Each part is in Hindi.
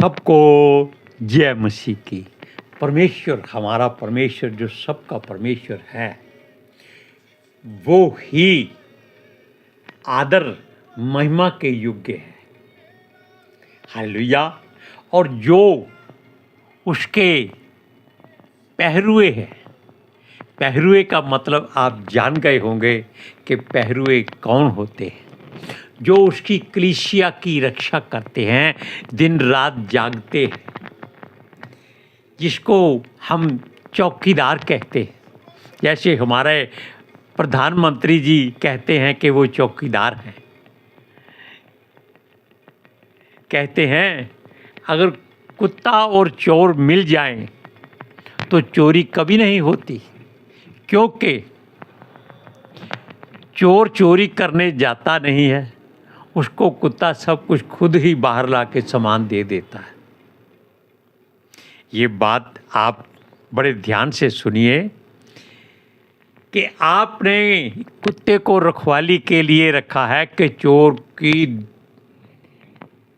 सबको जय मसीह की। परमेश्वर, हमारा परमेश्वर जो सबका परमेश्वर है, वो ही आदर महिमा के योग्य है। हालेलुया। और जो उसके पहरुए हैं, पहरुए का मतलब आप जान गए होंगे कि पहरुए कौन होते हैं। जो उसकी कलीसिया की रक्षा करते हैं, दिन रात जागते हैं, जिसको हम चौकीदार कहते हैं। जैसे हमारे प्रधानमंत्री जी कहते हैं कि वो चौकीदार हैं। कहते हैं अगर कुत्ता और चोर मिल जाएं तो चोरी कभी नहीं होती, क्योंकि चोर चोरी करने जाता नहीं है, उसको कुत्ता सब कुछ खुद ही बाहर ला के सामान दे देता है। ये बात आप बड़े ध्यान से सुनिए कि आपने कुत्ते को रखवाली के लिए रखा है कि चोर की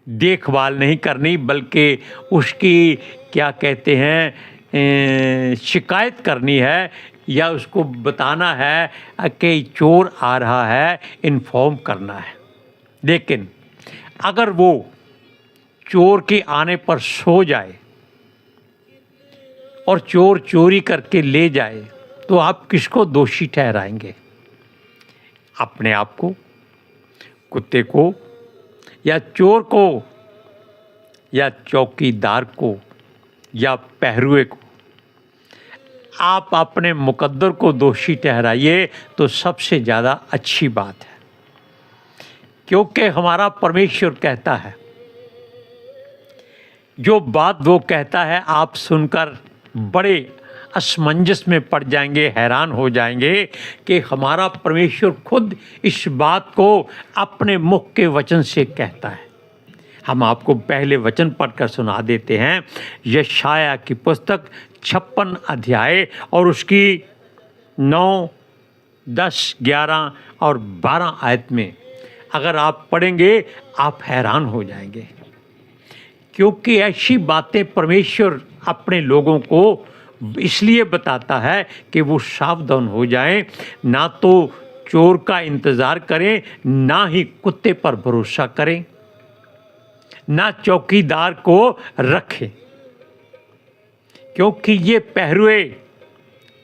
देखभाल नहीं करनी, बल्कि उसकी क्या कहते हैं शिकायत करनी है, या उसको बताना है कि चोर आ रहा है, इन्फॉर्म करना है। लेकिन अगर वो चोर के आने पर सो जाए और चोर चोरी करके ले जाए, तो आप किसको दोषी ठहराएंगे? अपने आप को, कुत्ते को, या चोर को, या चौकीदार को, या पहरुए को? आप अपने मुकद्दर को दोषी ठहराइए तो सबसे ज़्यादा अच्छी बात है, क्योंकि हमारा परमेश्वर कहता है, जो बात वो कहता है आप सुनकर बड़े असमंजस में पड़ जाएंगे, हैरान हो जाएंगे कि हमारा परमेश्वर खुद इस बात को अपने मुख के वचन से कहता है। हम आपको पहले वचन पढ़कर सुना देते हैं। यशाया की पुस्तक 56 अध्याय और उसकी 9, 10, 11 और 12 आयत में अगर आप पढ़ेंगे आप हैरान हो जाएंगे, क्योंकि ऐसी बातें परमेश्वर अपने लोगों को इसलिए बताता है कि वो सावधान हो जाएं, ना तो चोर का इंतज़ार करें, ना ही कुत्ते पर भरोसा करें, ना चौकीदार को रखें। क्योंकि ये पहरुए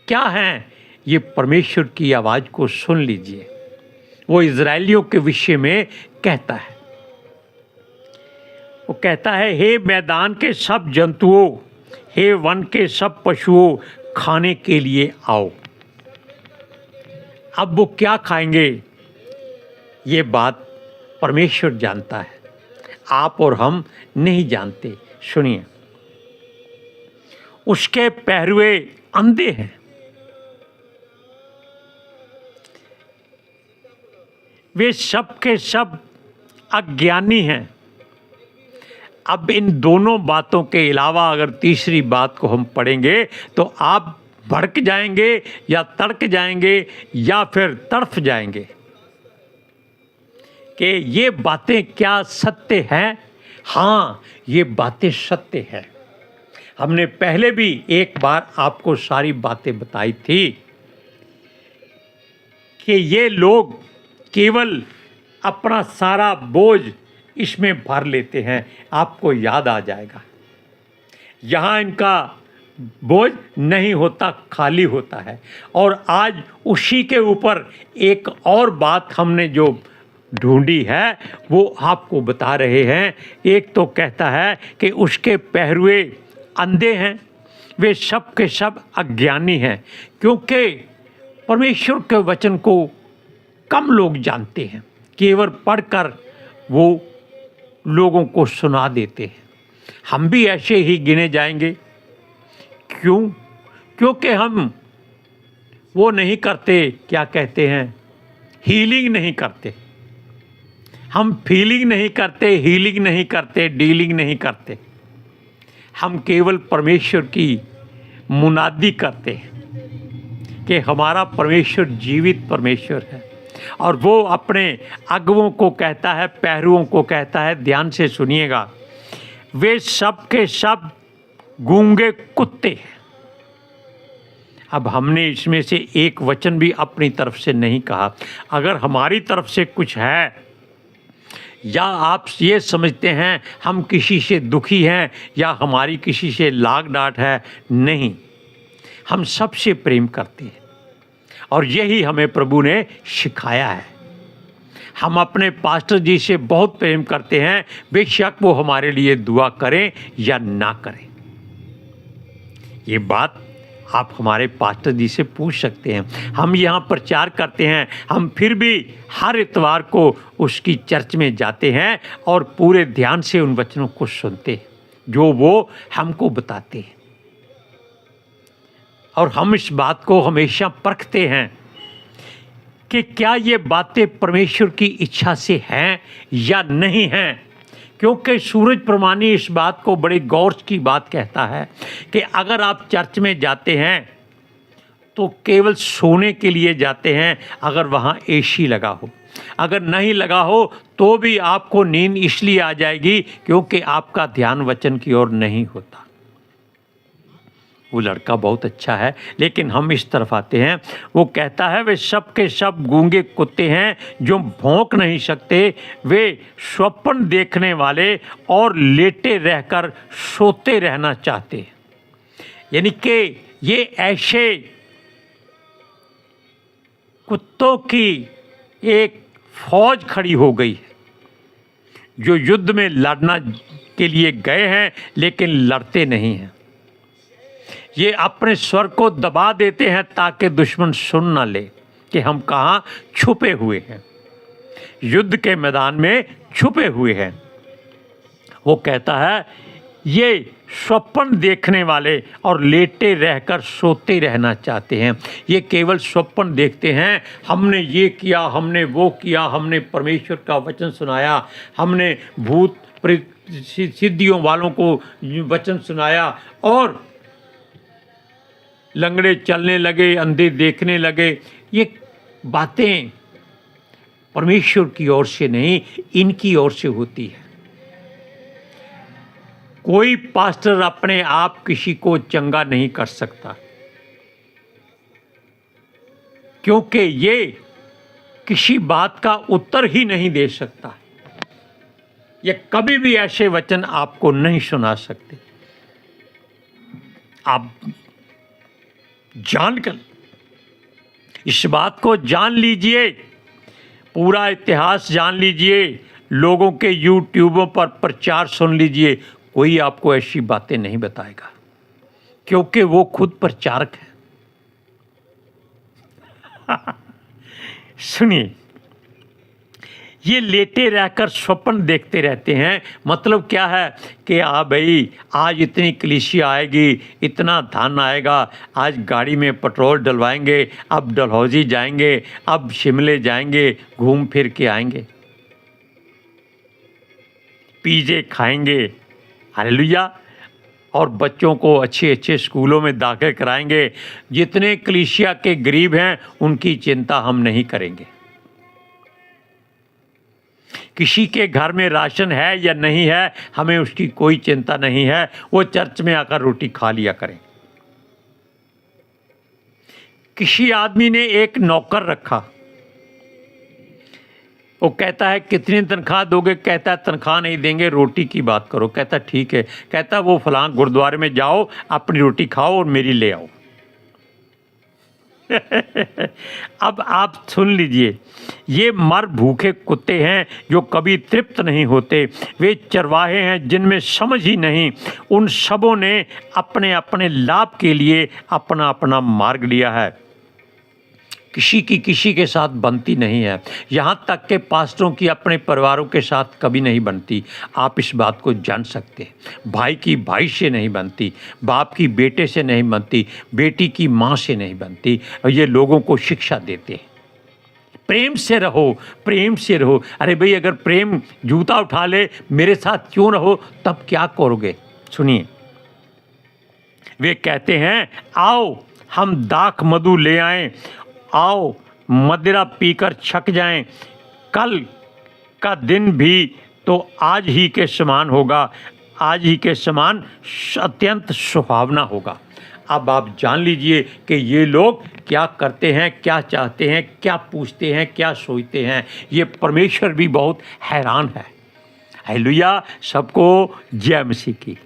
क्या हैं? ये परमेश्वर की आवाज़ को सुन लीजिए। वो इज़राइलियों के विषय में कहता है, वो कहता है, हे मैदान के सब जंतुओं, हे वन के सब पशुओं, खाने के लिए आओ। अब वो क्या खाएंगे, ये बात परमेश्वर जानता है, आप और हम नहीं जानते। सुनिए, उसके पहरुए अंधे हैं, वे सब के सब अज्ञानी हैं। अब इन दोनों बातों के अलावा अगर तीसरी बात को हम पढ़ेंगे तो आप भड़क जाएंगे, या तड़क जाएंगे, या फिर तड़फ जाएंगे कि ये बातें क्या सत्य हैं? हाँ, ये बातें सत्य हैं। हमने पहले भी एक बार आपको सारी बातें बताई थी कि ये लोग केवल अपना सारा बोझ इसमें भर लेते हैं। आपको याद आ जाएगा, यहाँ इनका बोझ नहीं होता, खाली होता है। और आज उसी के ऊपर एक और बात हमने जो ढूंढी है वो आपको बता रहे हैं। एक तो कहता है कि उसके पहरुए अंधे हैं, वे सब के सब अज्ञानी हैं, क्योंकि परमेश्वर के वचन को कम लोग जानते हैं, केवल पढ़कर वो लोगों को सुना देते हैं। हम भी ऐसे ही गिने जाएंगे। क्यों? क्योंकि हम वो नहीं करते, क्या कहते हैं, हीलिंग नहीं करते, हम फीलिंग नहीं करते, हीलिंग नहीं करते, डीलिंग नहीं करते। हम केवल परमेश्वर की मुनादी करते हैं कि हमारा परमेश्वर जीवित परमेश्वर है, और वो अपने अगुओं को कहता है, पहरुओं को कहता है, ध्यान से सुनिएगा, वे सब के सब गूंगे कुत्ते हैं। अब हमने इसमें से एक वचन भी अपनी तरफ से नहीं कहा। अगर हमारी तरफ से कुछ है या आप ये समझते हैं हम किसी से दुखी हैं या हमारी किसी से लाग डांट है, नहीं, हम सबसे प्रेम करते हैं और यही हमें प्रभु ने सिखाया है। हम अपने पास्टर जी से बहुत प्रेम करते हैं, बेशक वो हमारे लिए दुआ करें या ना करें। ये बात आप हमारे पास्टर जी से पूछ सकते हैं। हम यहाँ प्रचार करते हैं, हम फिर भी हर इतवार को उसकी चर्च में जाते हैं और पूरे ध्यान से उन वचनों को सुनते हैं जो वो हमको बताते हैं। और हम इस बात को हमेशा परखते हैं कि क्या ये बातें परमेश्वर की इच्छा से हैं या नहीं हैं, क्योंकि सूरज प्रमाणी इस बात को बड़े गौर की बात कहता है कि अगर आप चर्च में जाते हैं तो केवल सोने के लिए जाते हैं अगर वहाँ एसी लगा हो। अगर नहीं लगा हो तो भी आपको नींद इसलिए आ जाएगी क्योंकि आपका ध्यान वचन की ओर नहीं होता। वो लड़का बहुत अच्छा है, लेकिन हम इस तरफ आते हैं। वो कहता है वे सब के सब गूंगे कुत्ते हैं जो भौंक नहीं सकते, वे स्वप्न देखने वाले और लेटे रहकर सोते रहना चाहते हैं। यानी कि ये ऐसे कुत्तों की एक फौज खड़ी हो गई है जो युद्ध में लड़ना के लिए गए हैं लेकिन लड़ते नहीं हैं। ये अपने स्वर को दबा देते हैं ताकि दुश्मन सुन ना ले कि हम कहाँ छुपे हुए हैं, युद्ध के मैदान में छुपे हुए हैं। वो कहता है ये स्वप्न देखने वाले और लेटे रहकर सोते रहना चाहते हैं। ये केवल स्वप्न देखते हैं, हमने ये किया, हमने वो किया, हमने परमेश्वर का वचन सुनाया, हमने भूत प्रेत सिद्धियों वालों को वचन सुनाया और लंगड़े चलने लगे, अंधे देखने लगे। ये बातें परमेश्वर की ओर से नहीं, इनकी ओर से होती है। कोई पास्टर अपने आप किसी को चंगा नहीं कर सकता, क्योंकि ये किसी बात का उत्तर ही नहीं दे सकता। ये कभी भी ऐसे वचन आपको नहीं सुना सकते। आप जानकर इस बात को जान लीजिए, पूरा इतिहास जान लीजिए, लोगों के यूट्यूबों पर प्रचार सुन लीजिए, कोई आपको ऐसी बातें नहीं बताएगा क्योंकि वो खुद प्रचारक है। सुनिए, ये लेटे रहकर स्वप्न देखते रहते हैं। मतलब क्या है कि भाई आज इतनी कलीसिया आएगी, इतना धन आएगा, आज गाड़ी में पेट्रोल डलवाएंगे, अब डलहौजी जाएंगे, अब शिमले जाएंगे, घूम फिर के आएंगे, पिज़्ज़े खाएंगे, हालेलुया, और बच्चों को अच्छे अच्छे स्कूलों में दाखिल कराएंगे। जितने कलीसिया के गरीब हैं उनकी चिंता हम नहीं करेंगे। किसी के घर में राशन है या नहीं है हमें उसकी कोई चिंता नहीं है, वो चर्च में आकर रोटी खा लिया करें। किसी आदमी ने एक नौकर रखा, वो कहता है कितनी तनख्वाह दोगे? कहता है तनख्वाह नहीं देंगे, रोटी की बात करो। कहता ठीक है। कहता वो फलां गुरुद्वारे में जाओ, अपनी रोटी खाओ और मेरी ले आओ। अब आप सुन लीजिए, ये मर भूखे कुत्ते हैं जो कभी तृप्त नहीं होते। वे चरवाहे हैं जिनमें समझ ही नहीं। उन सबों ने अपने अपने लाभ के लिए अपना अपना मार्ग लिया है। किसी की किसी के साथ बनती नहीं है, यहाँ तक कि पास्टरों की अपने परिवारों के साथ कभी नहीं बनती। आप इस बात को जान सकते हैं। भाई की भाई से नहीं बनती, बाप की बेटे से नहीं बनती, बेटी की माँ से नहीं बनती। और ये लोगों को शिक्षा देते हैं, प्रेम से रहो, प्रेम से रहो। अरे भाई, अगर प्रेम जूता उठा ले मेरे साथ क्यों रहो, तब क्या करोगे? सुनिए, वे कहते हैं आओ हम दाख मधु ले आएं, आओ मदिरा पीकर छक जाएं, कल का दिन भी तो आज ही के समान होगा, आज ही के समान अत्यंत सुहावना होगा। अब आप जान लीजिए कि ये लोग क्या करते हैं, क्या चाहते हैं, क्या पूछते हैं, क्या सोचते हैं। ये परमेश्वर भी बहुत हैरान है। हालेलुया, सबको जय मसीह की।